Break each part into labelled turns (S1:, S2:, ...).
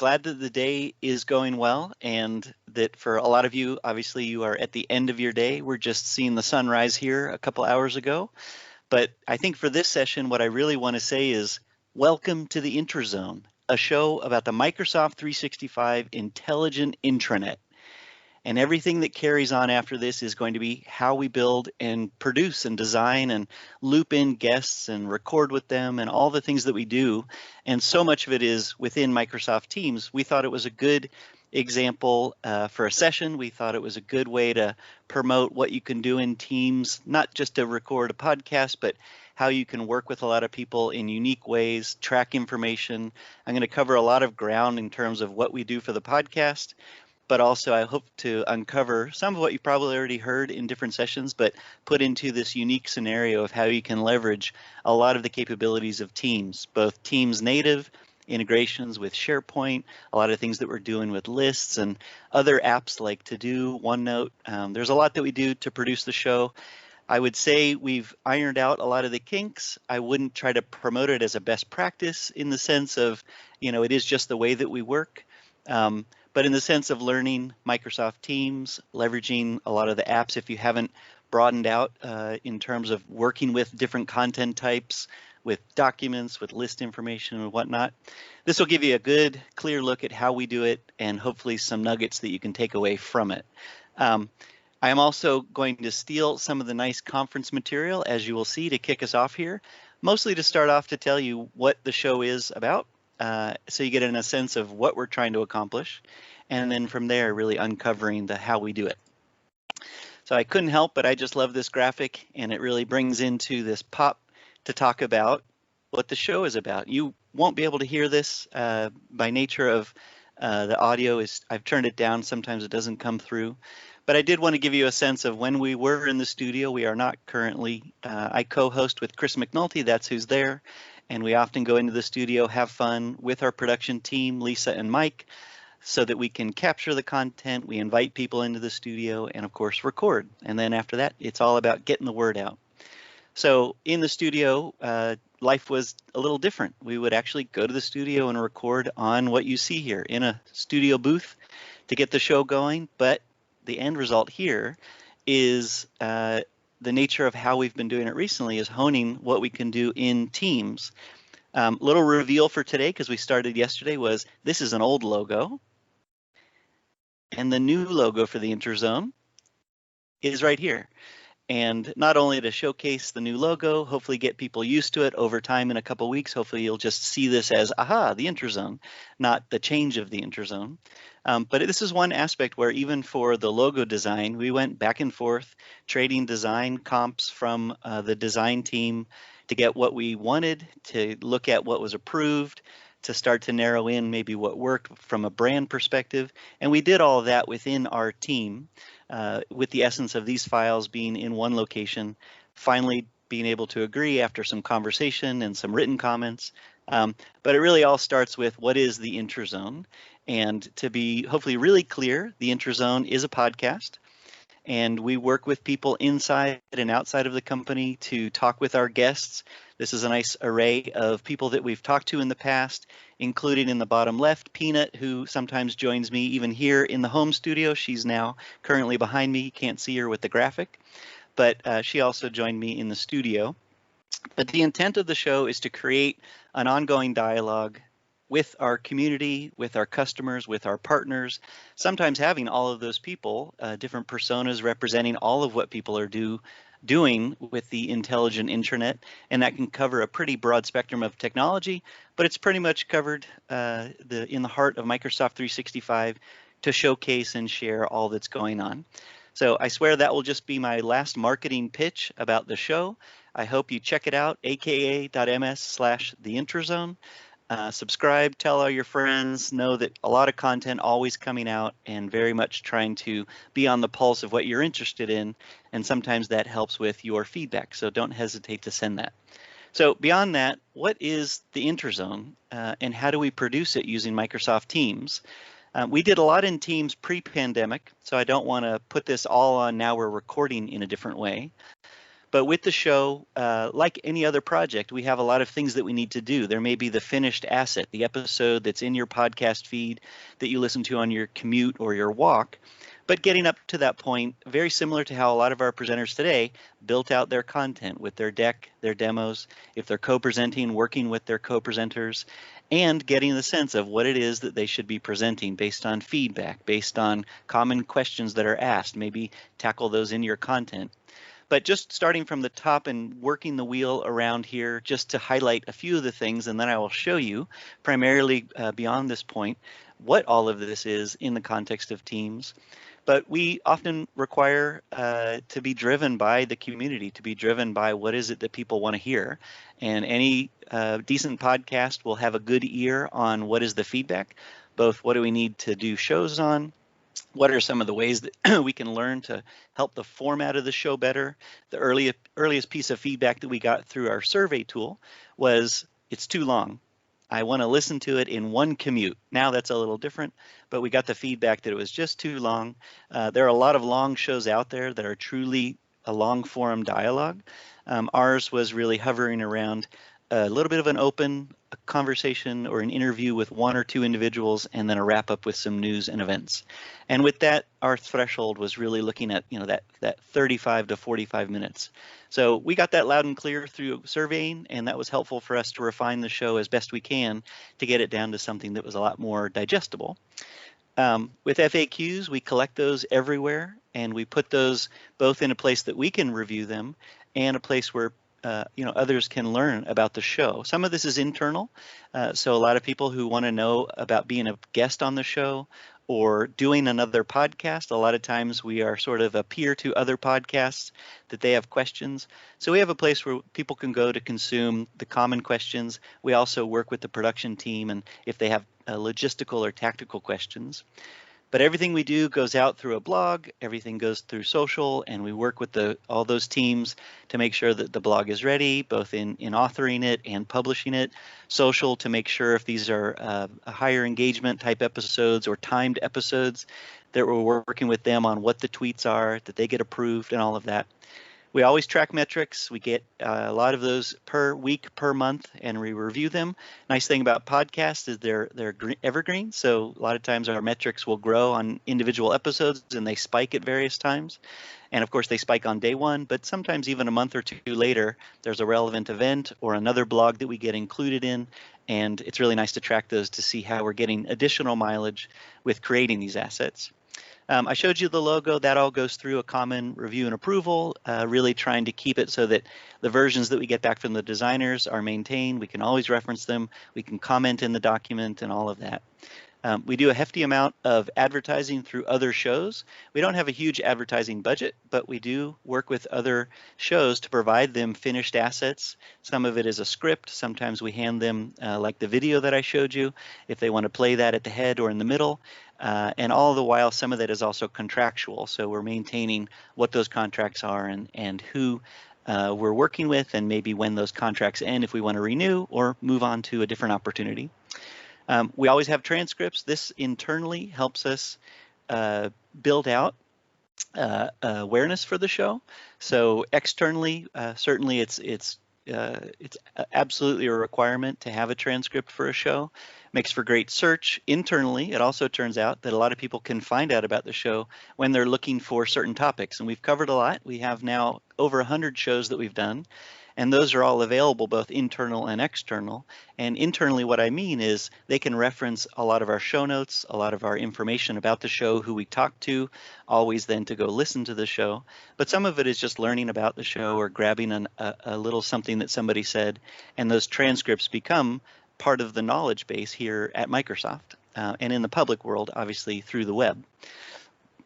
S1: glad that the day is going well, and that for a lot of you, obviously you are at the end of your day. We're just seeing the sunrise here a couple hours ago. But I think for this session, what I really want to say is welcome to the Intrazone, a show about the Microsoft 365 intelligent intranet. And everything that carries on after this is going to be how we build and produce and design and loop in guests and record with them and all the things that we do. And so much of it is within Microsoft Teams. We thought it was a good example for a session. We thought it was a good way to promote what you can do in Teams, not just to record a podcast, but how you can work with a lot of people in unique ways, track information. I'm going to cover a lot of ground in terms of what we do for the podcast, but also I hope to uncover some of what you probably already heard in different sessions, but put into this unique scenario of how you can leverage a lot of the capabilities of Teams, both Teams native, integrations with SharePoint, a lot of things that we're doing with lists and other apps like To Do, OneNote. There's a lot that we do to produce the show. I would say we've ironed out a lot of the kinks. I wouldn't try to promote it as a best practice in the sense of, it is just the way that we work. But in the sense of learning Microsoft Teams, leveraging a lot of the apps if you haven't broadened out in terms of working with different content types, with documents, with list information and whatnot. This will give you a good, clear look at how we do it and hopefully some nuggets that you can take away from it. I am also going to steal some of the nice conference material, as you will see, to kick us off here, mostly to start off to tell you what the show is about. So you get in a sense of what we're trying to accomplish, and then from there really uncovering the how we do it. So I couldn't help, but I just love this graphic, and it really brings into this pop to talk about what the show is about. You won't be able to hear this by nature of the audio is, I've turned it down, sometimes it doesn't come through. But I did want to give you a sense of when we were in the studio. We are not currently. I co-host with Chris McNulty, that's who's there. And we often go into the studio, have fun with our production team, Lisa and Mike, so that we can capture the content. We invite people into the studio and, of course, record. And then after that, it's all about getting the word out. So in the studio, life was a little different. We would actually go to the studio and record on what you see here in a studio booth to get the show going. But the end result here is the nature of how we've been doing it recently is honing what we can do in Teams. Little reveal for today, because we started yesterday, was this is an old logo. And the new logo for the Intrazone is right here. And not only to showcase the new logo, hopefully get people used to it over time in a couple weeks. Hopefully you'll just see this as, aha, the Intrazone, not the change of the Intrazone. But this is one aspect where even for the logo design, we went back and forth, trading design comps from the design team to get what we wanted, to look at what was approved, to start to narrow in maybe what worked from a brand perspective. And we did all of that within our team with the essence of these files being in one location, finally being able to agree after some conversation and some written comments. But it really all starts with what is the Intrazone. And to be hopefully really clear, the Intrazone is a podcast. And we work with people inside and outside of the company to talk with our guests. This is a nice array of people that we've talked to in the past, including in the bottom left, Peanut, who sometimes joins me even here in the home studio. She's now currently behind me. You can't see her with the graphic, but she also joined me in the studio. But the intent of the show is to create an ongoing dialogue with our community, with our customers, with our partners, sometimes having all of those people, different personas representing all of what people are doing with the intelligent intranet, and that can cover a pretty broad spectrum of technology, but it's pretty much covered in the heart of Microsoft 365 to showcase and share all that's going on. So I swear that will just be my last marketing pitch about the show. I hope you check it out, aka.ms/theintrazone. Subscribe, tell all your friends, know that a lot of content always coming out and very much trying to be on the pulse of what you're interested in. And sometimes that helps with your feedback. So don't hesitate to send that. So beyond that, what is the Intrazone and how do we produce it using Microsoft Teams? We did a lot in Teams pre-pandemic, so I don't want to put this all on now we're recording in a different way. But with the show, like any other project, we have a lot of things that we need to do. There may be the finished asset, the episode that's in your podcast feed that you listen to on your commute or your walk. But getting up to that point, very similar to how a lot of our presenters today built out their content with their deck, their demos, if they're co-presenting, working with their co-presenters, and getting the sense of what it is that they should be presenting based on feedback, based on common questions that are asked, maybe tackle those in your content. But just starting from the top and working the wheel around here just to highlight a few of the things, and then I will show you primarily beyond this point what all of this is in the context of teams. But we often require to be driven by the community, to be driven by what is it that people want to hear. And any decent podcast will have a good ear on what is the feedback, both what do we need to do shows on, what are some of the ways that we can learn to help the format of the show better. The earliest piece of feedback that we got through our survey tool was it's too long. I want to listen to it in one commute. Now that's a little different, but we got the feedback that it was just too long. There are a lot of long shows out there that are truly a long form dialogue. Ours was really hovering around a little bit of an open conversation or an interview with one or two individuals, and then a wrap up with some news and events. And with that, our threshold was really looking at that 35 to 45 minutes. So we got that loud and clear through surveying, and that was helpful for us to refine the show as best we can to get it down to something that was a lot more digestible. With FAQs, we collect those everywhere, and we put those both in a place that we can review them and a place where others can learn about the show. Some of this is internal, so a lot of people who want to know about being a guest on the show or doing another podcast, a lot of times we are sort of a peer to other podcasts that they have questions. So we have a place where people can go to consume the common questions. We also work with the production team, and if they have logistical or tactical questions. But everything we do goes out through a blog, everything goes through social, and we work with all those teams to make sure that the blog is ready, both in authoring it and publishing it. Social to make sure if these are higher engagement type episodes or timed episodes, that we're working with them on what the tweets are, that they get approved and all of that. We always track metrics. We get a lot of those per week, per month, and we review them. Nice thing about podcasts is they're evergreen, so a lot of times our metrics will grow on individual episodes, and they spike at various times. And of course, they spike on day one, but sometimes even a month or two later, there's a relevant event or another blog that we get included in, and it's really nice to track those to see how we're getting additional mileage with creating these assets. I showed you the logo. That all goes through a common review and approval, really trying to keep it so that the versions that we get back from the designers are maintained. We can always reference them. We can comment in the document and all of that. We do a hefty amount of advertising through other shows. We don't have a huge advertising budget, but we do work with other shows to provide them finished assets. Some of it is a script. Sometimes we hand them, like the video that I showed you, if they want to play that at the head or in the middle. And all the while, some of that is also contractual. So we're maintaining what those contracts are and who we're working with, and maybe when those contracts end if we want to renew or move on to a different opportunity. We always have transcripts. This internally helps us build out awareness for the show. So externally, certainly it's absolutely a requirement to have a transcript for a show. Makes for great search. Internally, it also turns out that a lot of people can find out about the show when they're looking for certain topics. And we've covered a lot. We have now over 100 shows that we've done. And those are all available, both internal and external. And internally, what I mean is they can reference a lot of our show notes, a lot of our information about the show, who we talked to, always then to go listen to the show. But some of it is just learning about the show or grabbing a little something that somebody said. And those transcripts become part of the knowledge base here at Microsoft and in the public world, obviously, through the web.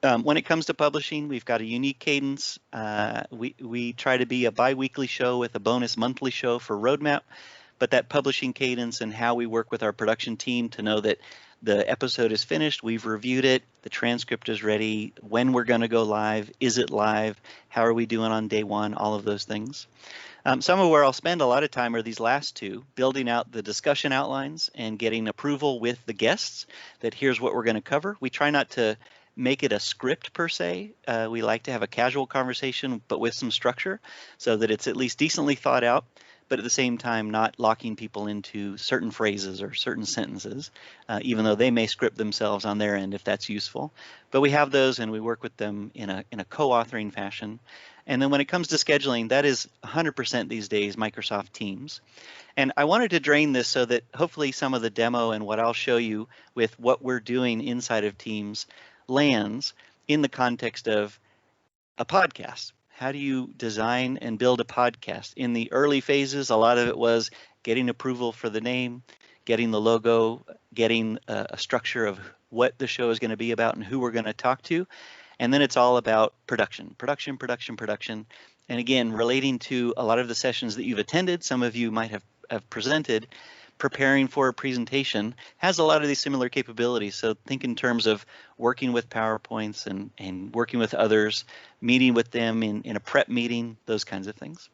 S1: When it comes to publishing, we've got a unique cadence. We try to be a bi-weekly show with a bonus monthly show for roadmap, but that publishing cadence and how we work with our production team to know that the episode is finished, we've reviewed it, the transcript is ready, when we're going to go live, is it live, how are we doing on day one, all of those things. Some of where I'll spend a lot of time are these last two, building out the discussion outlines and getting approval with the guests that here's what we're going to cover. We try not to make it a script per se. We like to have a casual conversation, but with some structure so that it's at least decently thought out, but at the same time not locking people into certain phrases or certain sentences, even though they may script themselves on their end if that's useful. But we have those and we work with them in a co-authoring fashion. And then when it comes to scheduling, that is 100% these days Microsoft Teams. And I wanted to drain this so that hopefully some of the demo and what I'll show you with what we're doing inside of Teams lands in the context of a podcast. How do you design and build a podcast? In the early phases, a lot of it was getting approval for the name, getting the logo, getting a structure of what the show is going to be about and who we're going to talk to. And then it's all about production, production, production, production. And again, relating to a lot of the sessions that you've attended, some of you might have presented, preparing for a presentation has a lot of these similar capabilities. So think in terms of working with PowerPoints and working with others, meeting with them in a prep meeting, those kinds of things.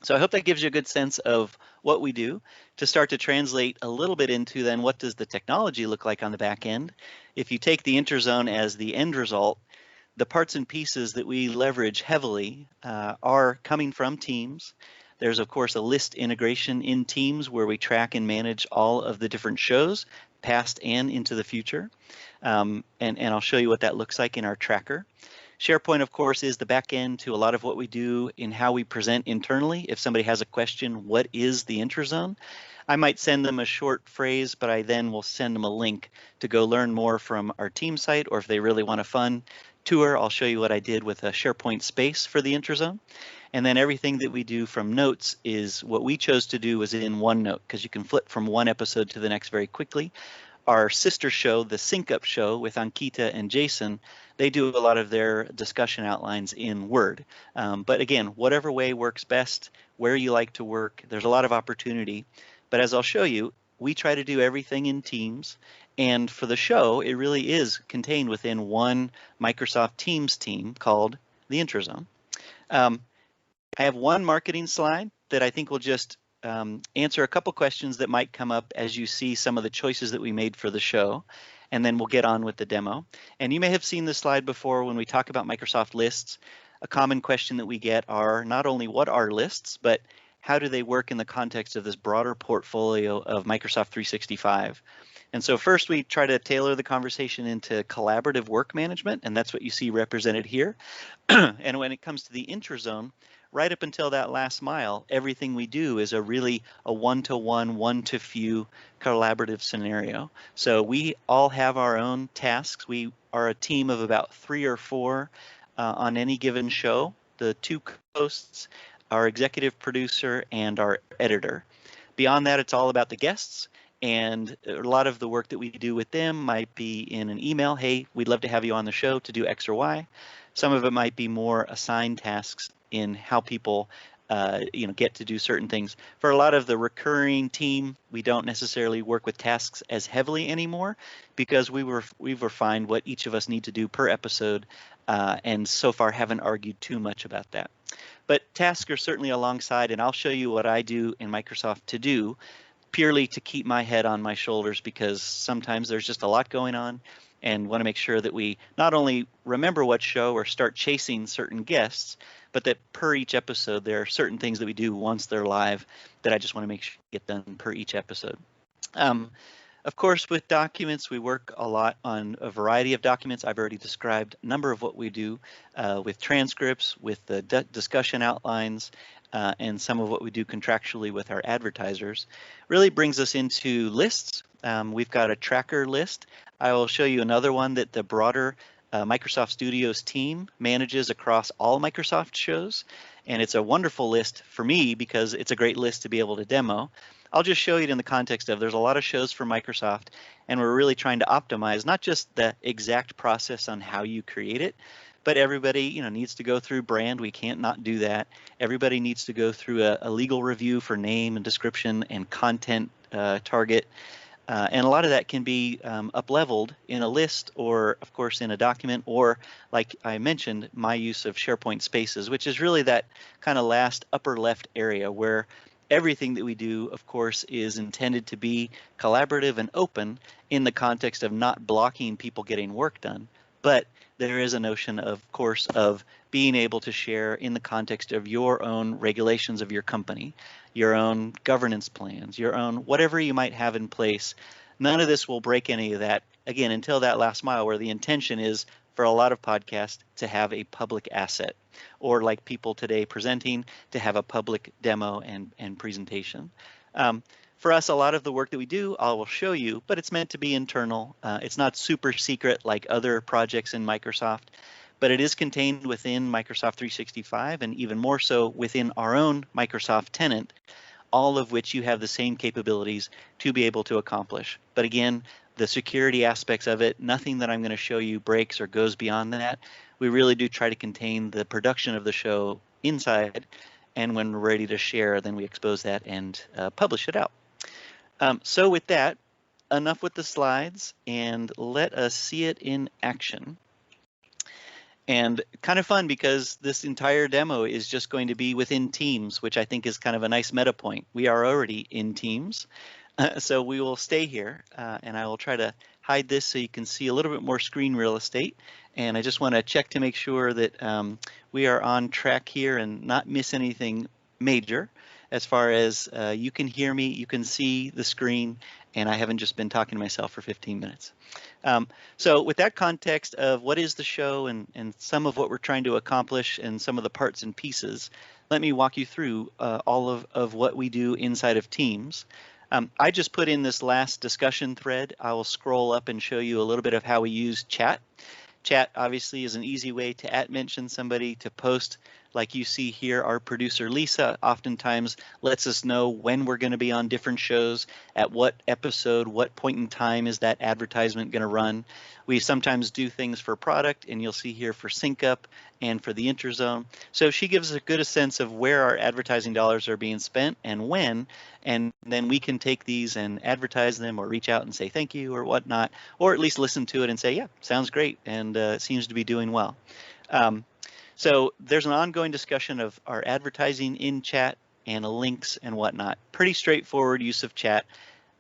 S1: So I hope that gives you a good sense of what we do. To start to translate a little bit into then what does the technology look like on the back end? If you take the Intrazone as the end result, the parts and pieces that we leverage heavily are coming from Teams. There's, of course, a list integration in Teams where we track and manage all of the different shows, past and into the future. And I'll show you what that looks like in our tracker. SharePoint, of course, is the back end to a lot of what we do in how we present internally. If somebody has a question, what is the Intrazone? I might send them a short phrase, but I then will send them a link to go learn more from our team site, or if they really want a fun tour, I'll show you what I did with a SharePoint space for the Intrazone. And then everything that we do from notes is what we chose to do was in OneNote, because you can flip from one episode to the next very quickly. Our sister show, the Sync Up show with Ankita and Jason, they do a lot of their discussion outlines in Word. But again, whatever way works best, where you like to work, there's a lot of opportunity. But as I'll show you, we try to do everything in Teams. And for the show, it really is contained within one Microsoft Teams team called the Intrazone. I have one marketing slide that I think will just answer a couple questions that might come up as you see some of the choices that we made for the show, and then we'll get on with the demo. And you may have seen this slide before when we talk about Microsoft lists. A common question that we get are not only what are lists, but how do they work in the context of this broader portfolio of Microsoft 365? And so first we try to tailor the conversation into collaborative work management, and that's what you see represented here. And when it comes to the Intrazone, right up until that last mile, everything we do is a one-to-one, one-to-few collaborative scenario. So we all have our own tasks. We are a team of about 3 or 4 on any given show. The 2 hosts, our executive producer, and our editor. Beyond that, it's all about the guests. And a lot of the work that we do with them might be in an email, hey, we'd love to have you on the show to do X or Y. Some of it might be more assigned tasks in how people get to do certain things. For a lot of the recurring team, we don't necessarily work with tasks as heavily anymore because we've refined what each of us need to do per episode, and so far haven't argued too much about that. But tasks are certainly alongside, and I'll show you what I do in Microsoft To Do, purely to keep my head on my shoulders because sometimes there's just a lot going on and want to make sure that we not only remember what show or start chasing certain guests, but that per each episode, there are certain things that we do once they're live that I just want to make sure get done per each episode. Of course, with documents, we work a lot on a variety of documents. I've already described a number of what we do with transcripts, with the discussion outlines, and some of what we do contractually with our advertisers. Really brings us into lists. We've got a tracker list. I will show you another one that the broader Microsoft Studios team manages across all Microsoft shows. And it's a wonderful list for me because it's a great list to be able to demo. I'll just show you it in the context of there's a lot of shows for Microsoft, and we're really trying to optimize not just the exact process on how you create it, but everybody needs to go through brand. We can't not do that. Everybody needs to go through a legal review for name and description and content target. And a lot of that can be up-leveled in a list or, of course, in a document, or, like I mentioned, my use of SharePoint Spaces, which is really that kind of last upper left area where everything that we do, of course, is intended to be collaborative and open in the context of not blocking people getting work done, But there is a notion, of course, of being able to share in the context of your own regulations of your company, your own governance plans, your own whatever you might have in place. None of this will break any of that, again, until that last mile where the intention is for a lot of podcasts to have a public asset, or like people today presenting, to have a public demo and presentation. For us, a lot of the work that we do, I will show you, but it's meant to be internal. It's not super secret like other projects in Microsoft, but it is contained within Microsoft 365 and even more so within our own Microsoft tenant, all of which you have the same capabilities to be able to accomplish. But again, the security aspects of it, nothing that I'm going to show you breaks or goes beyond that. We really do try to contain the production of the show inside, and when we're ready to share, then we expose that and publish it out. So with that, enough with the slides, and let us see it in action. And kind of fun because this entire demo is just going to be within Teams, which I think is kind of a nice meta point. We are already in Teams, so we will stay here, and I will try to hide this so you can see a little bit more screen real estate. And I just want to check to make sure that we are on track here and not miss anything major as far as you can hear me, you can see the screen, and I haven't just been talking to myself for 15 minutes. So with that context of what is the show and some of what we're trying to accomplish and some of the parts and pieces, let me walk you through all of what we do inside of Teams. I just put in this last discussion thread. I will scroll up and show you a little bit of how we use chat. Chat obviously is an easy way to @mention somebody, to post. Like you see here, our producer Lisa oftentimes lets us know when we're going to be on different shows, at what episode, what point in time is that advertisement going to run. We sometimes do things for product, and you'll see here for Sync Up and for the Intrazone. So she gives us a good sense of where our advertising dollars are being spent and when, and then we can take these and advertise them or reach out and say thank you or whatnot, or at least listen to it and say, yeah, sounds great, and it seems to be doing well. So there's an ongoing discussion of our advertising in chat and links and whatnot. Pretty straightforward use of chat.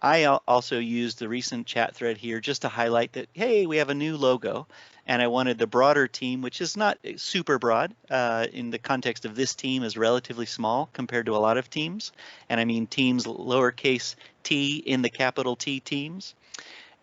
S1: I also used the recent chat thread here just to highlight that, hey, we have a new logo, and I wanted the broader team, which is not super broad in the context of this team, is relatively small compared to a lot of teams. And I mean teams lowercase t in the capital T teams.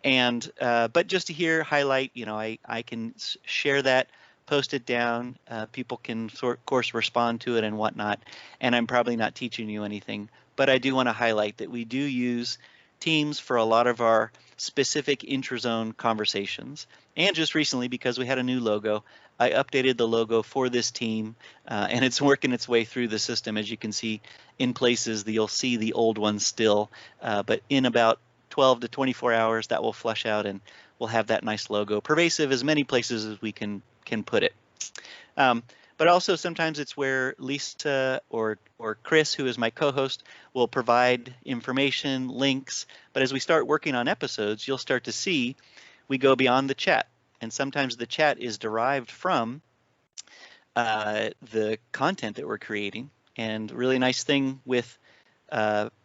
S1: And but just to here highlight, you know, I can share that, post it down. People can, of course, respond to it and whatnot. And I'm probably not teaching you anything, but I do want to highlight that we do use Teams for a lot of our specific Intrazone conversations. And just recently, because we had a new logo, I updated the logo for this team, and it's working its way through the system. As you can see, in places you'll see the old one still, but in about 12 to 24 hours, that will flush out and we'll have that nice logo, pervasive as many places as we can put it. But also sometimes it's where Lisa or Chris, who is my co-host, will provide information, links. But as we start working on episodes, you'll start to see we go beyond the chat. And sometimes the chat is derived from the content that we're creating. And really nice thing with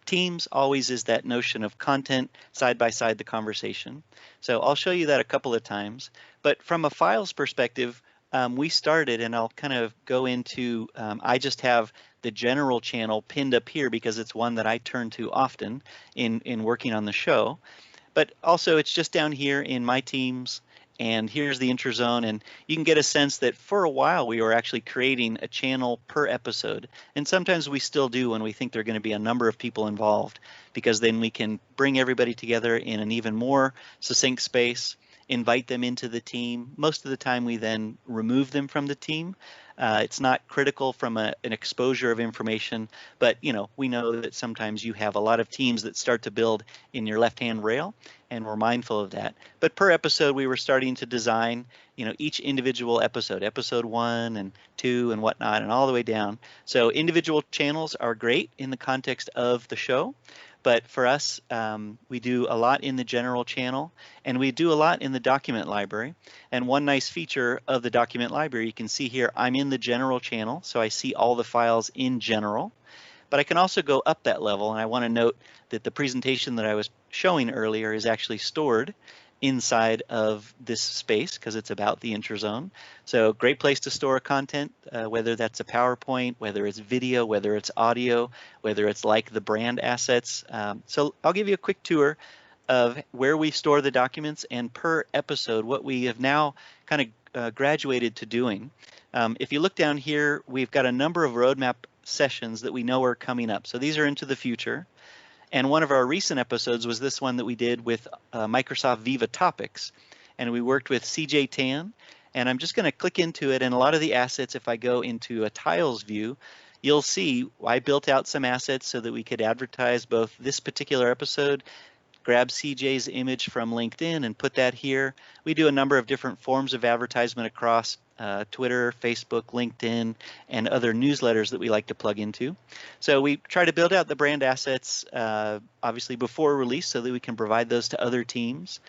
S1: Teams always is that notion of content side by side the conversation. So I'll show you that a couple of times. But from a files perspective, we started, and I'll kind of go into, I just have the general channel pinned up here because it's one that I turn to often in working on the show. But also it's just down here in my Teams, and here's the Intrazone, and you can get a sense that for a while we were actually creating a channel per episode, and sometimes we still do when we think there are going to be a number of people involved, because then we can bring everybody together in an even more succinct space, invite them into the team. Most of the time we then remove them from the team. It's not critical from an exposure of information, but you know, we know that sometimes you have a lot of teams that start to build in your left-hand rail, and we're mindful of that. But per episode, we were starting to design, you know, each individual episode, episode 1 and 2 and whatnot, and all the way down. So individual channels are great in the context of the show. But for us, we do a lot in the general channel, and we do a lot in the document library. And one nice feature of the document library, you can see here, I'm in the general channel, so I see all the files in general. But I can also go up that level, and I want to note that the presentation that I was showing earlier is actually stored inside of this space because it's about the Intrazone. So great place to store content, whether that's a PowerPoint, whether it's video, whether it's audio, whether it's like the brand assets. So I'll give you a quick tour of where we store the documents and per episode what we have now kind of graduated to doing. If you look down here, we've got a number of roadmap sessions that we know are coming up. So these are into the future. And one of our recent episodes was this one that we did with Microsoft Viva Topics. And we worked with CJ Tan. And I'm just going to click into it. And a lot of the assets, if I go into a tiles view, you'll see I built out some assets so that we could advertise both this particular episode, grab CJ's image from LinkedIn and put that here. We do a number of different forms of advertisement across Twitter, Facebook, LinkedIn, and other newsletters that we like to plug into. So we try to build out the brand assets, obviously before release so that we can provide those to other teams.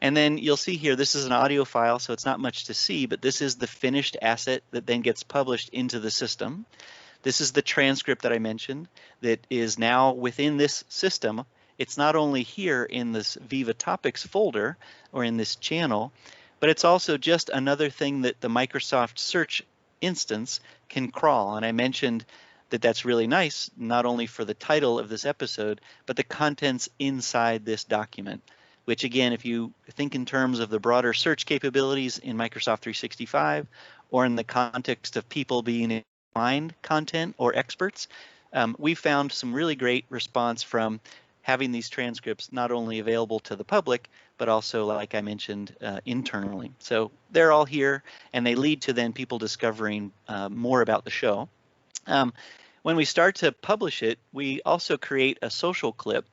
S1: And then you'll see here, this is an audio file, so it's not much to see, but this is the finished asset that then gets published into the system. This is the transcript that I mentioned that is now within this system. It's not only here in this Viva Topics folder or in this channel, but it's also just another thing that the Microsoft Search instance can crawl. And I mentioned that that's really nice, not only for the title of this episode, but the contents inside this document, which again, if you think in terms of the broader search capabilities in Microsoft 365, or in the context of people being able to find content or experts, we found some really great response from having these transcripts not only available to the public, but also, like I mentioned, internally. So they're all here, and they lead to then people discovering more about the show. When we start to publish it, we also create a social clip,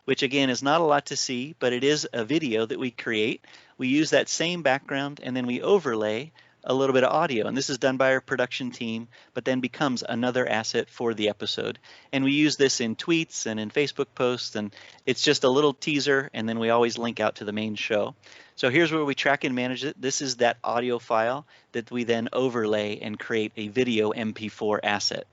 S1: which again is not a lot to see, but it is a video that we create. We use that same background, and then we overlay a little bit of audio, and this is done by our production team, but then becomes another asset for the episode. And we use this in tweets and in Facebook posts, and it's just a little teaser, and then we always link out to the main show. So here's where we track and manage it. This is that audio file that we then overlay and create a video MP4 asset.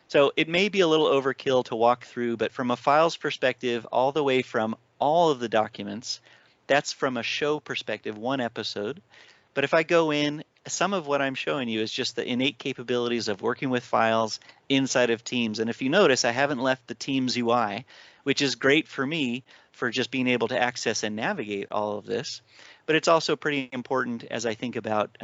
S1: So it may be a little overkill to walk through, but from a files perspective, all the way from all of the documents, that's from a show perspective, one episode. But if I go in, some of what I'm showing you is just the innate capabilities of working with files inside of Teams. And if you notice, I haven't left the Teams UI, which is great for me for just being able to access and navigate all of this. But it's also pretty important as I think about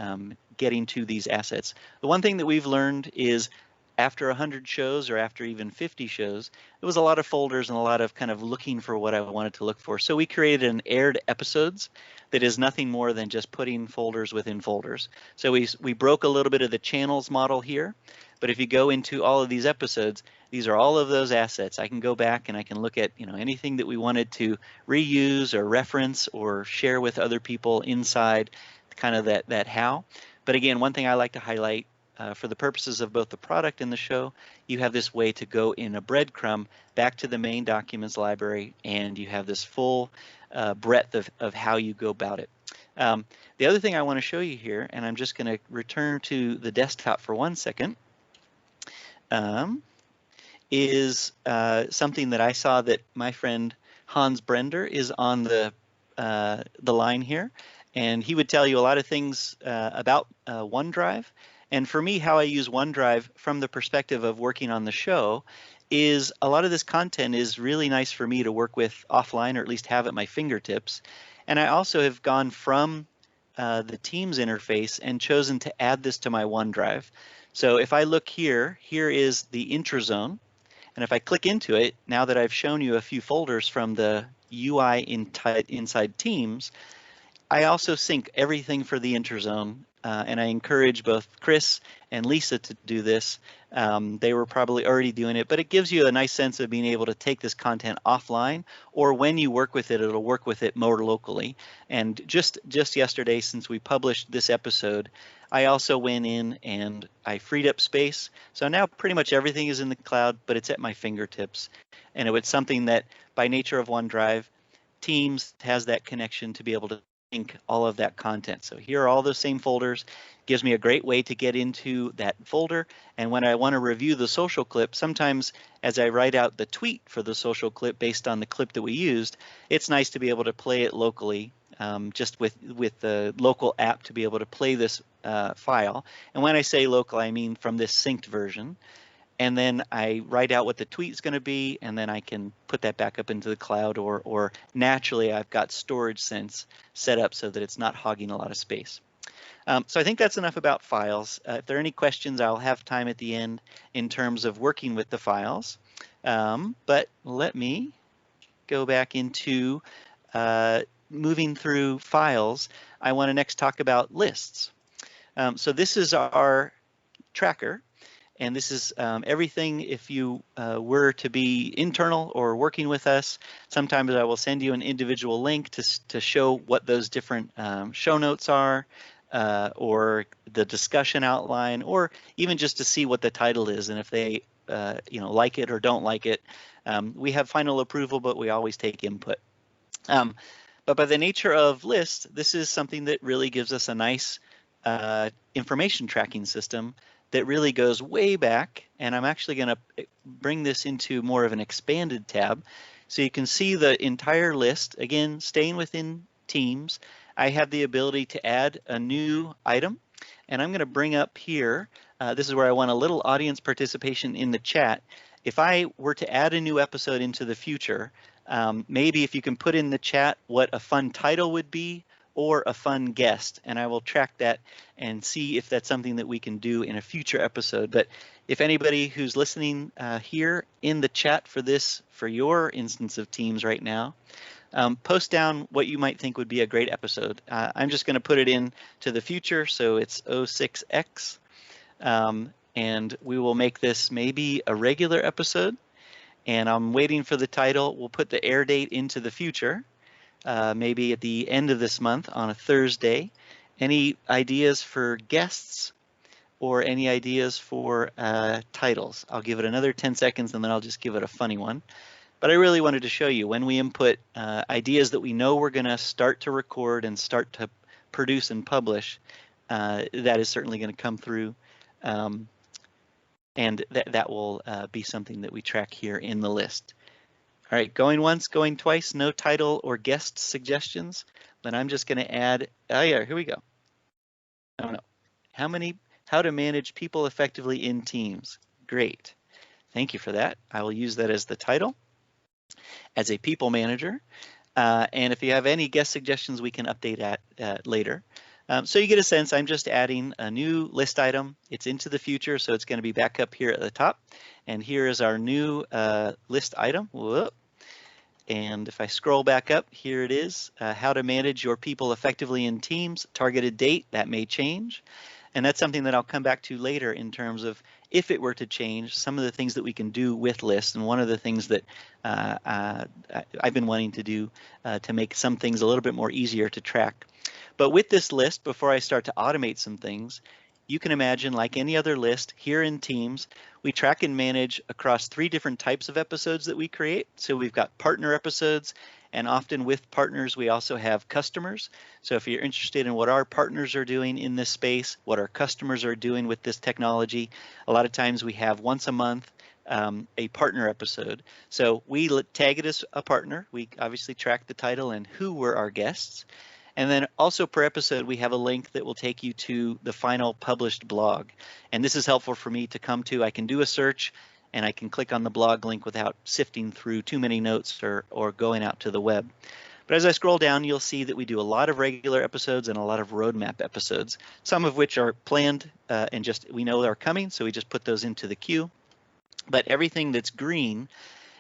S1: getting to these assets. The one thing that we've learned is after 100 shows or after even 50 shows, there was a lot of folders and a lot of kind of looking for what I wanted to look for. So we created an aired episodes that is nothing more than just putting folders within folders. So we broke a little bit of the channels model here, but if you go into all of these episodes, these are all of those assets. I can go back and I can look at anything that we wanted to reuse or reference or share with other people inside kind of that how. But again, one thing I like to highlight for the purposes of both the product and the show, you have this way to go in a breadcrumb back to the main documents library, and you have this full breadth of how you go about it. The other thing I want to show you here, and I'm just going to return to the desktop for 1 second, is something that I saw that my friend Hans Brender is on the line here, and he would tell you a lot of things about OneDrive. And for me, how I use OneDrive from the perspective of working on the show is a lot of this content is really nice for me to work with offline, or at least have at my fingertips. And I also have gone from the Teams interface and chosen to add this to my OneDrive. So if I look here, here is the Intrazone. And if I click into it, now that I've shown you a few folders from the UI inside Teams, I also sync everything for the Intrazone, and I encourage both Chris and Lisa to do this. They were probably already doing it, but it gives you a nice sense of being able to take this content offline, or when you work with it, it'll work with it more locally. And just yesterday, since we published this episode, I also went in and I freed up space. So now pretty much everything is in the cloud, but it's at my fingertips. And it was something that, by nature of OneDrive, Teams has that connection to be able to sync all of that content. So here are all those same folders. Gives me a great way to get into that folder. And when I want to review the social clip, sometimes as I write out the tweet for the social clip based on the clip that we used, it's nice to be able to play it locally just with the local app to be able to play this file. And when I say local, I mean from this synced version. And then I write out what the tweet is going to be, and then I can put that back up into the cloud, or naturally I've got storage sense set up so that it's not hogging a lot of space. So I think that's enough about files. If there are any questions, I'll have time at the end in terms of working with the files. But let me go back into moving through files. I want to next talk about lists. So this is our tracker. And this is everything. If you were to be internal or working with us, sometimes I will send you an individual link to show what those different show notes are, or the discussion outline, or even just to see what the title is and if they like it or don't like it. We have final approval, but we always take input. But by the nature of lists, this is something that really gives us a nice information tracking system that really goes way back, and I'm actually going to bring this into more of an expanded tab. So you can see the entire list, again, staying within Teams. I have the ability to add a new item, and I'm going to bring up here, this is where I want a little audience participation in the chat. If I were to add a new episode into the future, maybe if you can put in the chat what a fun title would be, or a fun guest, and I will track that and see if that's something that we can do in a future episode. But if anybody who's listening here in the chat for this, for your instance of Teams right now, post down what you might think would be a great episode. I'm just going to put it in to the future, so it's 06X, and we will make this maybe a regular episode, and I'm waiting for the title. We'll put the air date into the future. Maybe at the end of this month on a Thursday. Any ideas for guests or any ideas for titles? I'll give it another 10 seconds and then I'll just give it a funny one. But I really wanted to show you when we input ideas that we know we're going to start to record and start to produce and publish, that is certainly going to come through. And that will be something that we track here in the list. All right, going once, going twice, no title or guest suggestions. Then I'm just going to add, oh yeah, here we go. I don't know. How to manage people effectively in Teams. Great. Thank you for that. I will use that as the title, as a people manager. And if you have any guest suggestions, we can update that later. So you get a sense, I'm just adding a new list item. It's into the future, so it's going to be back up here at the top. And here is our new list item. Whoop. And if I scroll back up, here it is, how to manage your people effectively in Teams, targeted date, that may change. And that's something that I'll come back to later in terms of if it were to change, some of the things that we can do with lists. And one of the things that I've been wanting to do to make some things a little bit more easier to track. But with this list, before I start to automate some things, you can imagine, like any other list here in Teams, we track and manage across 3 different types of episodes that we create. So we've got partner episodes, and often with partners, we also have customers. So if you're interested in what our partners are doing in this space, what our customers are doing with this technology, a lot of times we have once a month a partner episode. So we tag it as a partner. We obviously track the title and who were our guests. And then also per episode, we have a link that will take you to the final published blog. And this is helpful for me to come to. I can do a search and I can click on the blog link without sifting through too many notes or going out to the web. But as I scroll down, you'll see that we do a lot of regular episodes and a lot of roadmap episodes, some of which are planned and just we know are coming, so we just put those into the queue. But everything that's green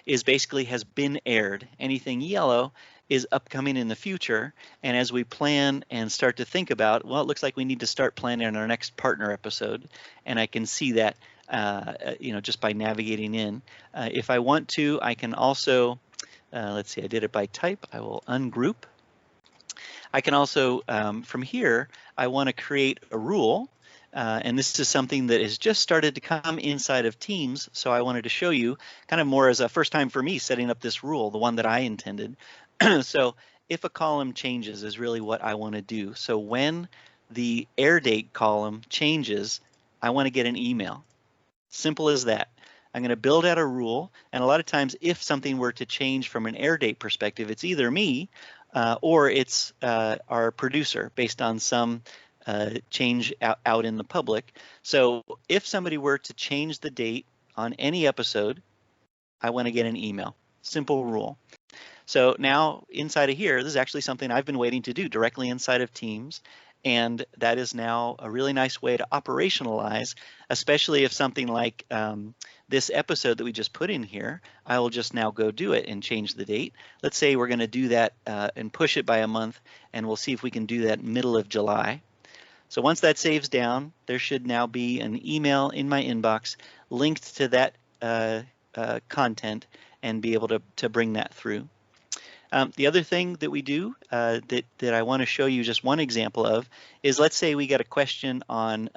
S1: is basically has been aired. Anything yellow is upcoming in the future, and as we plan and start to think about, well, it looks like we need to start planning our next partner episode, and I can see that just by navigating in. If I want to, I can also, let's see, I did it by type. I will ungroup. I can also, from here, I want to create a rule, and this is something that has just started to come inside of Teams, so I wanted to show you kind of more as a first time for me setting up this rule, the one that I intended. So if a column changes is really what I want to do. So when the air date column changes, I want to get an email. Simple as that. I'm going to build out a rule, and a lot of times if something were to change from an air date perspective, it's either me or it's our producer based on some change out in the public. So if somebody were to change the date on any episode, I want to get an email. Simple rule. So now inside of here, this is actually something I've been waiting to do directly inside of Teams. And that is now a really nice way to operationalize, especially if something like this episode that we just put in here, I will just now go do it and change the date. Let's say we're going to do that and push it by a month, and we'll see if we can do that middle of July. So once that saves down, there should now be an email in my inbox linked to that content and be able to bring that through. The other thing that we do that I want to show you just one example of is, let's say we get a question on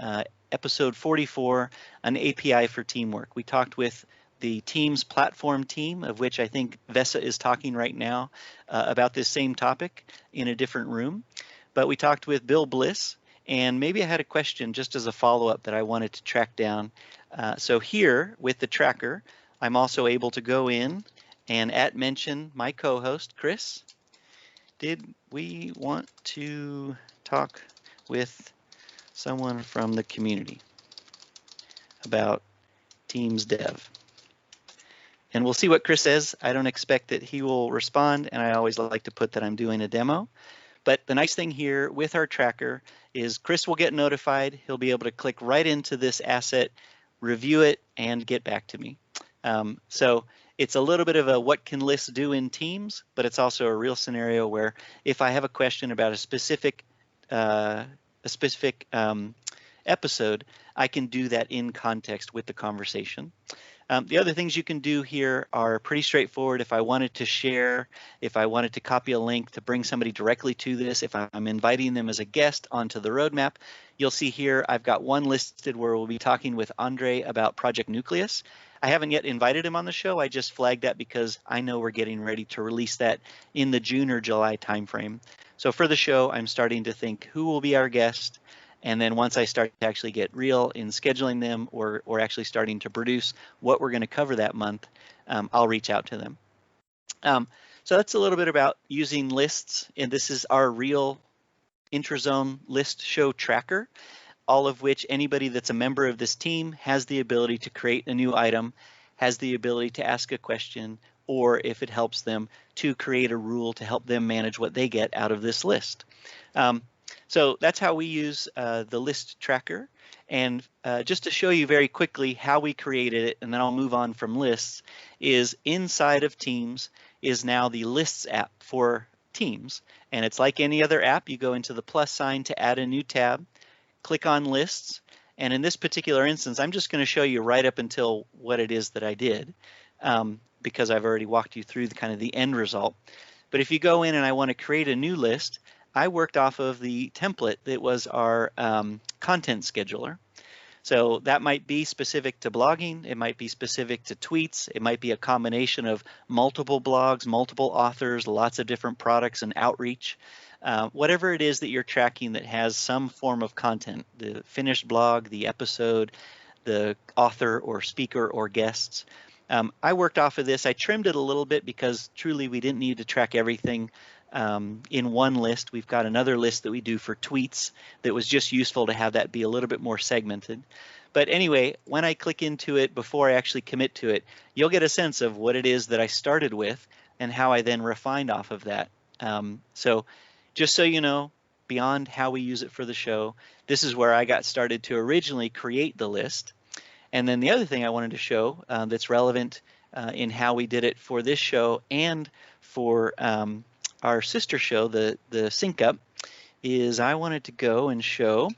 S1: episode 44, an API for teamwork. We talked with the Teams platform team, of which I think Vesa is talking right now about this same topic in a different room. But we talked with Bill Bliss, and maybe I had a question just as a follow-up that I wanted to track down. So here with the tracker, I'm also able to go in and mention my co-host, Chris. Did we want to talk with someone from the community about Teams Dev? And we'll see what Chris says. I don't expect that he will respond, and I always like to put that I'm doing a demo. But the nice thing here with our tracker is Chris will get notified. He'll be able to click right into this asset, review it, and get back to me. So it's a little bit of a what can lists do in Teams, but it's also a real scenario where if I have a question about a specific episode, I can do that in context with the conversation. The other things you can do here are pretty straightforward. If I wanted to share, if I wanted to copy a link to bring somebody directly to this, if I'm inviting them as a guest onto the roadmap, you'll see here I've got one listed where we'll be talking with Andre about Project Nucleus. I haven't yet invited him on the show. I just flagged that because I know we're getting ready to release that in the June or July timeframe. So for the show, I'm starting to think who will be our guest. And then once I start to actually get real in scheduling them or actually starting to produce what we're going to cover that month, I'll reach out to them. So that's a little bit about using lists. And this is our real Intrazone list show tracker, all of which anybody that's a member of this team has the ability to create a new item, has the ability to ask a question, or if it helps them, to create a rule to help them manage what they get out of this list. So that's how we use the list tracker. And just to show you very quickly how we created it, and then I'll move on from lists, is inside of Teams is now the Lists app for Teams. And it's like any other app. You go into the plus sign to add a new tab, click on Lists. And in this particular instance, I'm just going to show you right up until what it is that I did, because I've already walked you through the kind of the end result. But if you go in and I want to create a new list, I worked off of the template that was our content scheduler. So that might be specific to blogging, it might be specific to tweets, it might be a combination of multiple blogs, multiple authors, lots of different products and outreach. Whatever it is that you're tracking that has some form of content, the finished blog, the episode, the author or speaker or guests. I worked off of this. I trimmed it a little bit because truly we didn't need to track everything in one list. We've got another list that we do for tweets that was just useful to have that be a little bit more segmented. But anyway, when I click into it before I actually commit to it, you'll get a sense of what it is that I started with and how I then refined off of that. So just so you know, beyond how we use it for the show, this is where I got started to originally create the list. And then the other thing I wanted to show that's relevant in how we did it for this show and for our sister show, the Sync Up, is I wanted to go and show,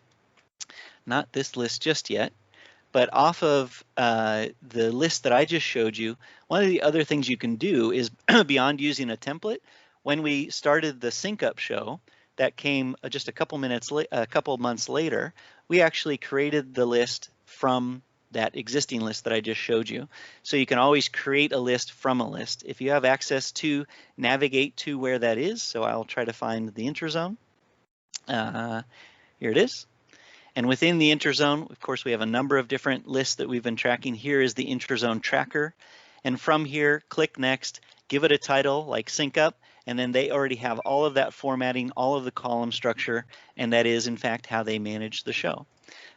S1: not this list just yet, but off of the list that I just showed you, one of the other things you can do is beyond using a template, when we started the Sync Up show, that came just a couple months later, we actually created the list from that existing list that I just showed you. So you can always create a list from a list. If you have access to navigate to where that is, so I'll try to find the Intrazone. Here it is. And within the Intrazone, of course, we have a number of different lists that we've been tracking. Here is the Intrazone tracker. And from here, click Next, give it a title like Sync Up, and then they already have all of that formatting, all of the column structure, and that is in fact how they manage the show.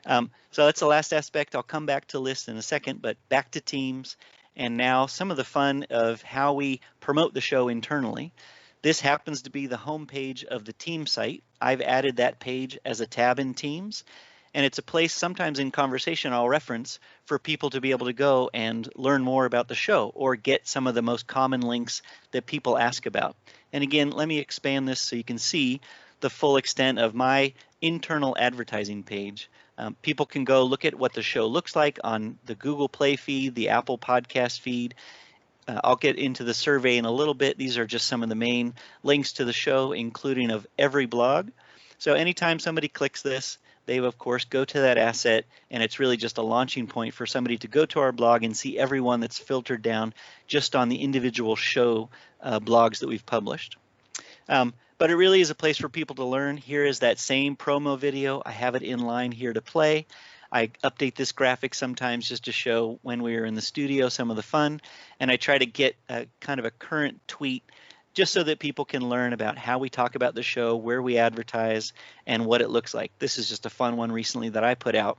S1: So that's the last aspect. I'll come back to lists in a second, but back to teams. And now some of the fun of how we promote the show internally. This happens to be the home page of the team site. I've added that page as a tab in Teams, and it's a place sometimes in conversation I'll reference for people to be able to go and learn more about the show or get some of the most common links that people ask about. And again, let me expand this so you can see the full extent of my internal advertising page. People can go look at what the show looks like on the Google Play feed, the Apple Podcast feed. I'll get into the survey in a little bit. These are just some of the main links to the show, including of every blog. So anytime somebody clicks this, they of course go to that asset, and it's really just a launching point for somebody to go to our blog and see everyone that's filtered down just on the individual show blogs that we've published. But it really is a place for people to learn. Here is that same promo video. I have it in line here to play. I update this graphic sometimes just to show when we were in the studio some of the fun, and I try to get a kind of a current tweet just so that people can learn about how we talk about the show, where we advertise, and what it looks like. This is just a fun one recently that I put out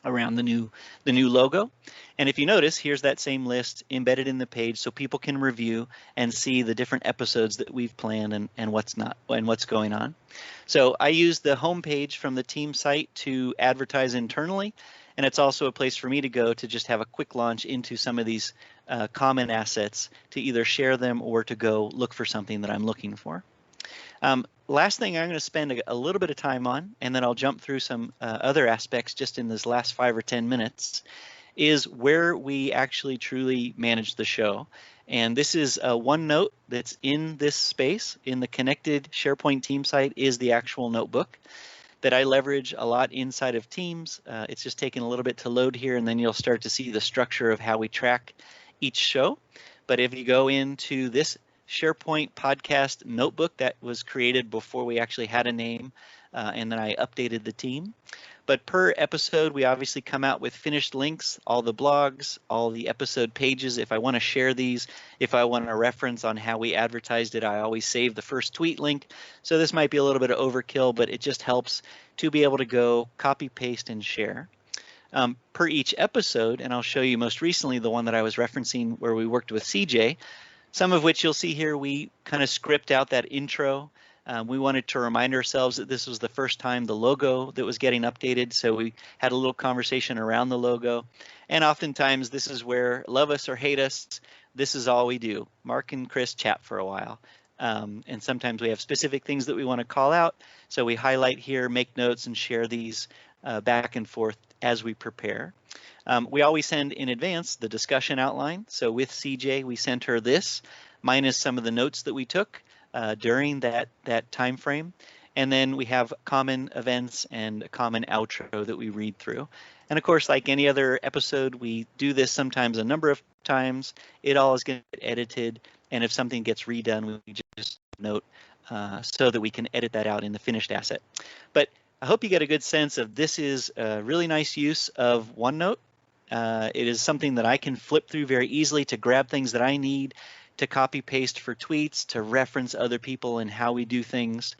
S1: around the new logo. And if you notice, here's that same list embedded in the page so people can review and see the different episodes that we've planned and what's not and what's going on. So I use the home page from the team site to advertise internally, and it's also a place for me to go to just have a quick launch into some of these common assets to either share them or to go look for something that I'm looking for. Last thing I'm going to spend a little bit of time on, and then I'll jump through some other aspects just in this last 5 or 10 minutes, is where we actually truly manage the show. And this is a OneNote that's in this space. In the connected SharePoint team site is the actual notebook that I leverage a lot inside of Teams. It's just taking a little bit to load here, and then you'll start to see the structure of how we track each show. But if you go into this SharePoint podcast notebook that was created before we actually had a name, and then I updated the team. But per episode, we obviously come out with finished links, all the blogs, all the episode pages. If I want to share these, if I want a reference on how we advertised it, I always save the first tweet link. So this might be a little bit of overkill, but it just helps to be able to go copy, paste, and share. Per each episode, and I'll show you most recently the one that I was referencing where we worked with CJ, some of which you'll see here, we kind of script out that intro. We wanted to remind ourselves that this was the first time the logo that was getting updated, so we had a little conversation around the logo. And oftentimes this is where, love us or hate us, this is all we do. Mark and Chris chat for a while. And sometimes we have specific things that we want to call out, so we highlight here, make notes, and share these back and forth as we prepare. We always send in advance the discussion outline. So with CJ, we sent her this, minus some of the notes that we took during that time frame. And then we have common events and a common outro that we read through. And of course, like any other episode, we do this sometimes a number of times. It all is going to get edited. And if something gets redone, we just note so that we can edit that out in the finished asset. But I hope you get a good sense of this is a really nice use of OneNote. It is something that I can flip through very easily to grab things that I need, to copy paste for tweets, to reference other people and how we do things.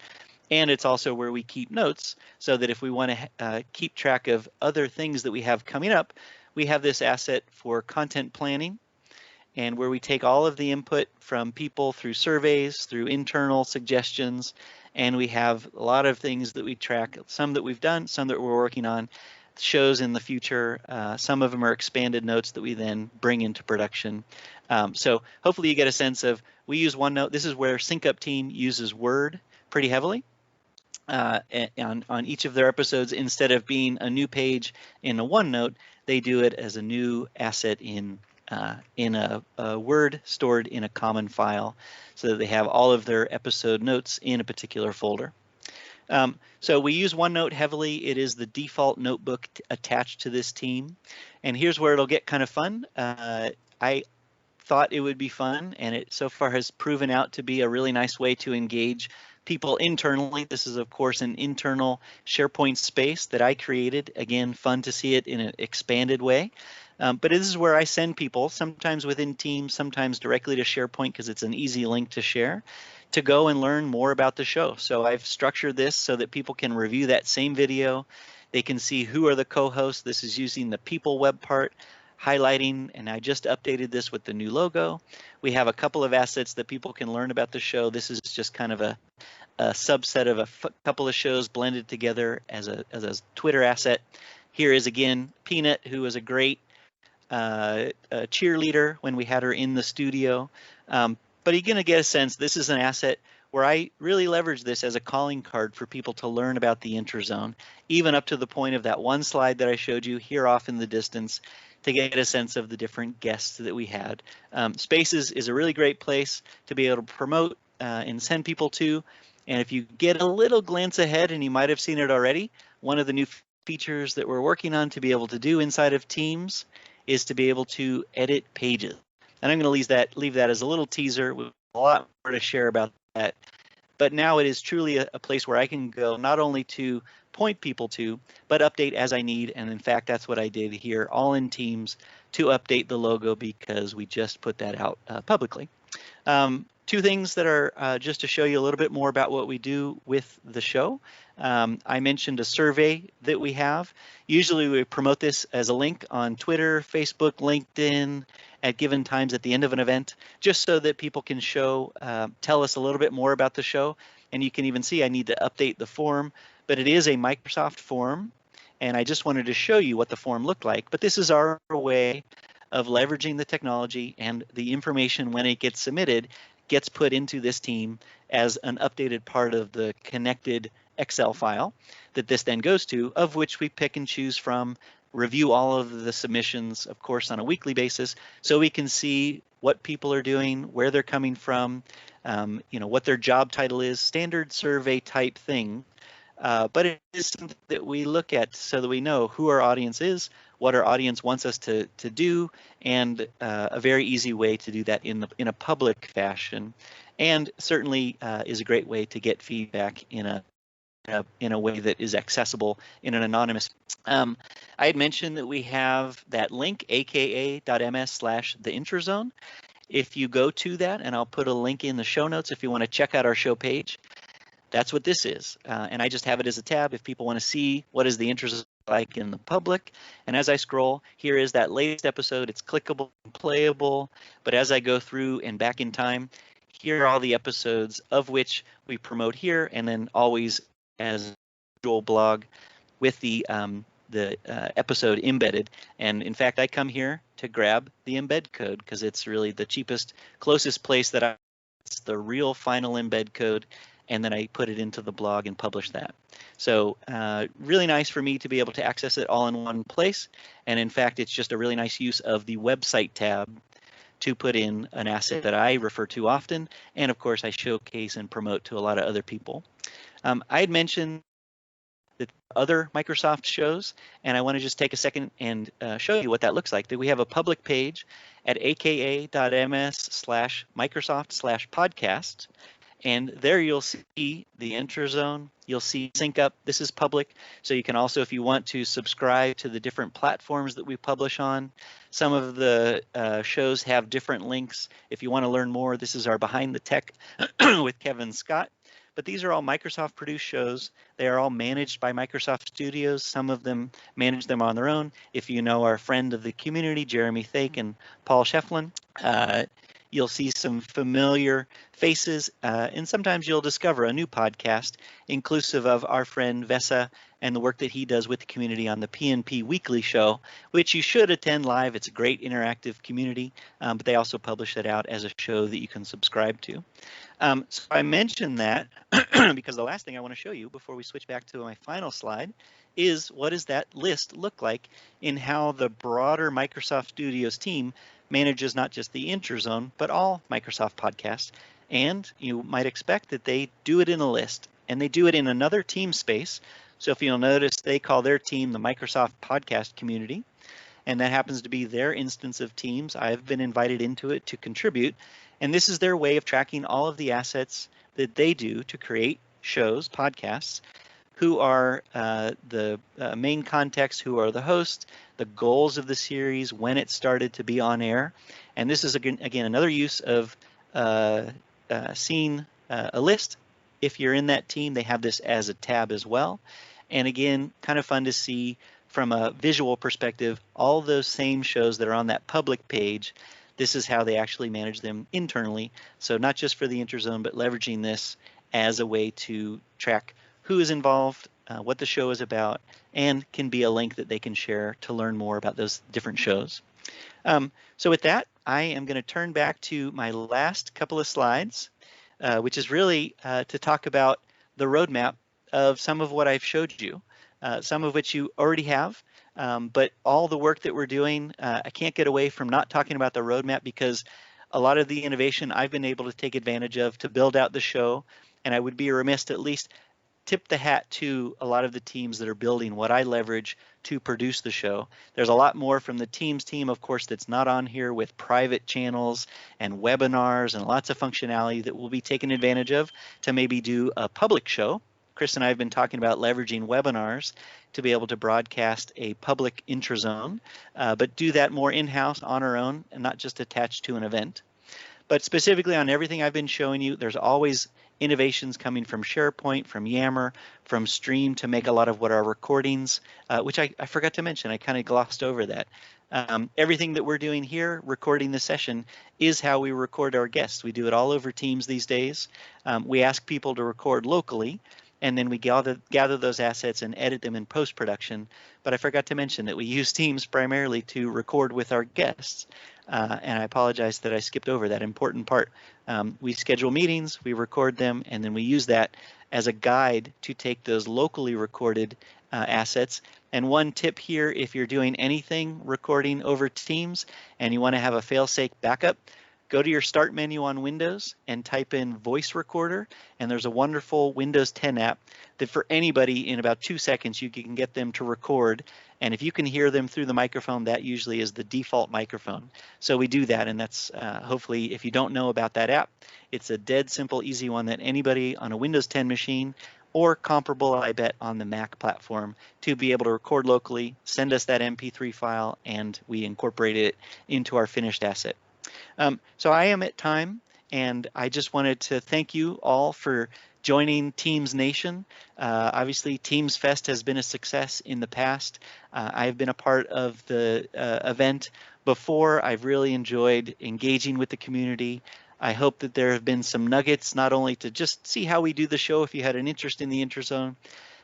S1: And it's also where we keep notes so that if we want to keep track of other things that we have coming up, we have this asset for content planning, and where we take all of the input from people through surveys, through internal suggestions, and we have a lot of things that we track, some that we've done, some that we're working on, shows in the future. Some of them are expanded notes that we then bring into production. So hopefully you get a sense of, we use OneNote. This is where SyncUp team uses Word pretty heavily on each of their episodes. Instead of being a new page in a OneNote, they do it as a new asset in a Word stored in a common file, so that they have all of their episode notes in a particular folder. So we use OneNote heavily. It is the default notebook attached to this team. And here's where it'll get kind of fun. I thought it would be fun, and it so far has proven out to be a really nice way to engage people internally. This is, of course, an internal SharePoint space that I created. Again, fun to see it in an expanded way. But this is where I send people, sometimes within Teams, sometimes directly to SharePoint because it's an easy link to share, to go and learn more about the show. So I've structured this so that people can review that same video. They can see who are the co-hosts. This is using the people web part, highlighting, and I just updated this with the new logo. We have a couple of assets that people can learn about the show. This is just kind of a subset of a couple of shows blended together as a Twitter asset. Here is again Peanut, who was a great cheerleader when we had her in the studio. But you're going to get a sense this is an asset where I really leverage this as a calling card for people to learn about the Intrazone, even up to the point of that one slide that I showed you here off in the distance, to get a sense of the different guests that we had. Spaces is a really great place to be able to promote and send people to. And if you get a little glance ahead, and you might have seen it already, one of the new features that we're working on to be able to do inside of Teams is to be able to edit pages. And I'm going to leave that as a little teaser with a lot more to share about that. But now it is truly a place where I can go not only to point people to, but update as I need. And in fact, that's what I did here, all in Teams, to update the logo because we just put that out publicly. Two things that are just to show you a little bit more about what we do with the show. I mentioned a survey that we have. Usually we promote this as a link on Twitter, Facebook, LinkedIn at given times at the end of an event, just so that people can tell us a little bit more about the show. And you can even see I need to update the form, but it is a Microsoft form. And I just wanted to show you what the form looked like. But this is our way of leveraging the technology, and the information when it gets submitted gets put into this team as an updated part of the connected Excel file that this then goes to, of which we pick and choose from, review all of the submissions, of course, on a weekly basis, so we can see what people are doing, where they're coming from, what their job title is, standard survey type thing. But it is something that we look at so that we know who our audience is, what our audience wants us to do, and a very easy way to do that in a public fashion, and certainly is a great way to get feedback in a way that is accessible in an anonymous. I had mentioned that we have that link, aka.ms/the Intrazone. If you go to that, and I'll put a link in the show notes if you want to check out our show page, that's what this is. And I just have it as a tab if people want to see what is the Intrazone like in the public. And as I scroll, here is that latest episode. It's clickable and playable. But as I go through and back in time, here are all the episodes of which we promote here, and then always as usual blog with the episode embedded. And in fact, I come here to grab the embed code because it's really the cheapest, closest place that it's the real final embed code. And then I put it into the blog and publish that. So really nice for me to be able to access it all in one place. And in fact, it's just a really nice use of the website tab to put in an asset that I refer to often. And of course, I showcase and promote to a lot of other people. I had mentioned that other Microsoft shows, and I want to just take a second and show you what that looks like. That we have a public page at aka.ms/Microsoft/podcast. And there you'll see the Intrazone, you'll see Sync Up. This is public, so you can also, if you want to, subscribe to the different platforms that we publish on. Some of the shows have different links. If you want to learn more, this is our Behind the Tech with Kevin Scott. But these are all Microsoft produced shows. They are all managed by Microsoft Studios. Some of them manage them on their own. If you know our friend of the community, Jeremy Thake and Paul Shefflin, you'll see some familiar faces, and sometimes you'll discover a new podcast inclusive of our friend Vesa and the work that he does with the community on the PNP Weekly Show, which you should attend live. It's a great interactive community, but they also publish it out as a show that you can subscribe to. So I mentioned that because the last thing I want to show you before we switch back to my final slide is what does that list look like in how the broader Microsoft Studios team manages not just the Intrazone, but all Microsoft podcasts. And you might expect that they do it in a list, and they do it in another team space. So if you'll notice, they call their team the Microsoft Podcast Community, and that happens to be their instance of Teams. I've been invited into it to contribute, and this is their way of tracking all of the assets that they do to create shows, podcasts, who are the main context, who are the hosts, the goals of the series, when it started to be on air. And this is, again, another use of scene a list. If you're in that team, they have this as a tab as well. And again, kind of fun to see from a visual perspective, all those same shows that are on that public page. This is how they actually manage them internally. So not just for the Intrazone, but leveraging this as a way to track who is involved, what the show is about, and can be a link that they can share to learn more about those different shows. So with that, I am going to turn back to my last couple of slides, which is really to talk about the roadmap of some of what I've showed you, some of which you already have, but all the work that we're doing, I can't get away from not talking about the roadmap because a lot of the innovation I've been able to take advantage of to build out the show, and I would be remiss to at least tip the hat to a lot of the teams that are building what I leverage to produce the show. There's a lot more from the Teams team, of course, that's not on here with private channels and webinars and lots of functionality that we'll be taking advantage of to maybe do a public show. Chris and I have been talking about leveraging webinars to be able to broadcast a public Intrazone, but do that more in-house on our own and not just attached to an event. But specifically on everything I've been showing you, there's always innovations coming from SharePoint, from Yammer, from Stream to make a lot of what our recordings, which I forgot to mention, I kind of glossed over that. Everything that we're doing here, recording the session, is how we record our guests. We do it all over Teams these days. We ask people to record locally, and then we gather those assets and edit them in post-production. But I forgot to mention that we use Teams primarily to record with our guests. And I apologize that I skipped over that important part. We schedule meetings, we record them, and then we use that as a guide to take those locally recorded assets. And one tip here, if you're doing anything recording over Teams and you want to have a fail-safe backup, go to your Start menu on Windows and type in Voice Recorder, and there's a wonderful Windows 10 app that for anybody in about 2 seconds you can get them to record. And if you can hear them through the microphone, that usually is the default microphone. So we do that, and that's hopefully, if you don't know about that app, it's a dead simple, easy one that anybody on a Windows 10 machine or comparable, I bet, on the Mac platform to be able to record locally, send us that MP3 file, and we incorporate it into our finished asset. So I am at time, and I just wanted to thank you all for joining Teams Nation. Obviously, Teams Fest has been a success in the past. I've been a part of the event before. I've really enjoyed engaging with the community. I hope that there have been some nuggets, not only to just see how we do the show if you had an interest in the Intrazone,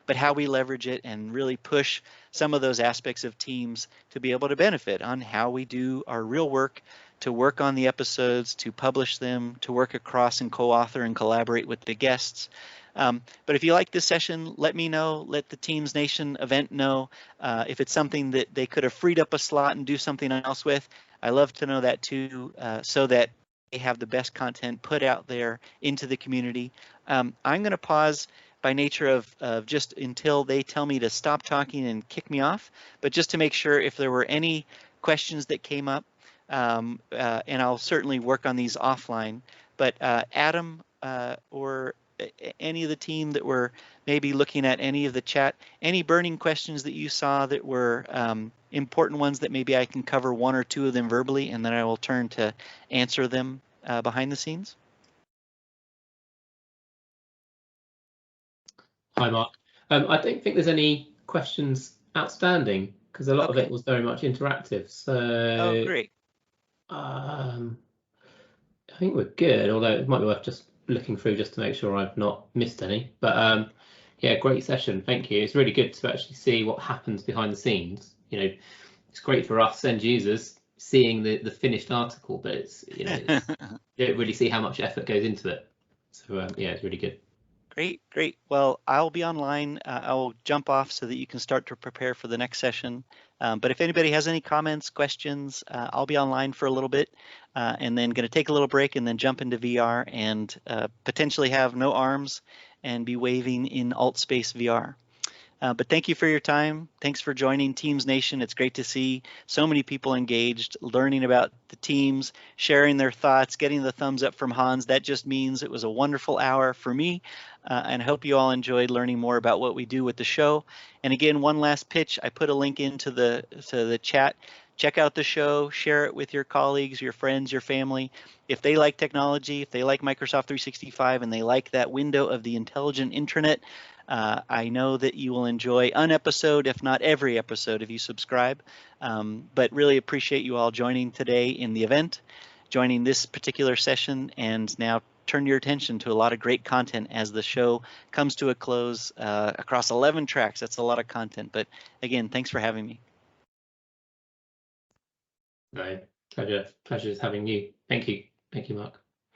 S1: but how we leverage it and really push some of those aspects of Teams to be able to benefit on how we do our real work, to work on the episodes, to publish them, to work across and co-author and collaborate with the guests. But if you like this session, let me know, let the Teams Nation event know. If it's something that they could have freed up a slot and do something else with, I love to know that too, so that they have the best content put out there into the community. I'm going to pause by nature of just until they tell me to stop talking and kick me off, but just to make sure if there were any questions that came up, and I'll certainly work on these offline, but Adam or any of the team that were maybe looking at any of the chat, any burning questions that you saw that were important ones that maybe I can cover one or two of them verbally, and then I will turn to answer them behind the scenes.
S2: Hi, Mark. I don't think there's any questions outstanding because a lot of it was very much interactive. So,
S1: great.
S2: I think we're good, although it might be worth just looking through just to make sure I've not missed any. But yeah, great session. Thank you. It's really good to actually see what happens behind the scenes. You know, it's great for us end users seeing the finished article, but it's, you know, you don't really see how much effort goes into it. So yeah, it's really good.
S1: Great. Well, I'll be online. I'll jump off so that you can start to prepare for the next session. But if anybody has any comments, questions, I'll be online for a little bit and then going to take a little break and then jump into VR and potentially have no arms and be waving in AltSpace VR. But thank you for your time. Thanks for joining Teams Nation. It's great to see so many people engaged, learning about the teams, sharing their thoughts, getting the thumbs up from Hans. That just means it was a wonderful hour for me, and I hope you all enjoyed learning more about what we do with the show. And again, one last pitch. I put a link into the chat check out the show, share it with your colleagues, your friends, your family. If they like technology, if they like Microsoft 365, and they like that window of the intelligent intranet, I know that you will enjoy an episode, if not every episode, if you subscribe. But really appreciate you all joining today in the event, joining this particular session, and now turn your attention to a lot of great content as the show comes to a close across 11 tracks. That's a lot of content. But again, thanks for having me.
S2: No, pleasure. Pleasure having you. Thank you. Thank you, Mark.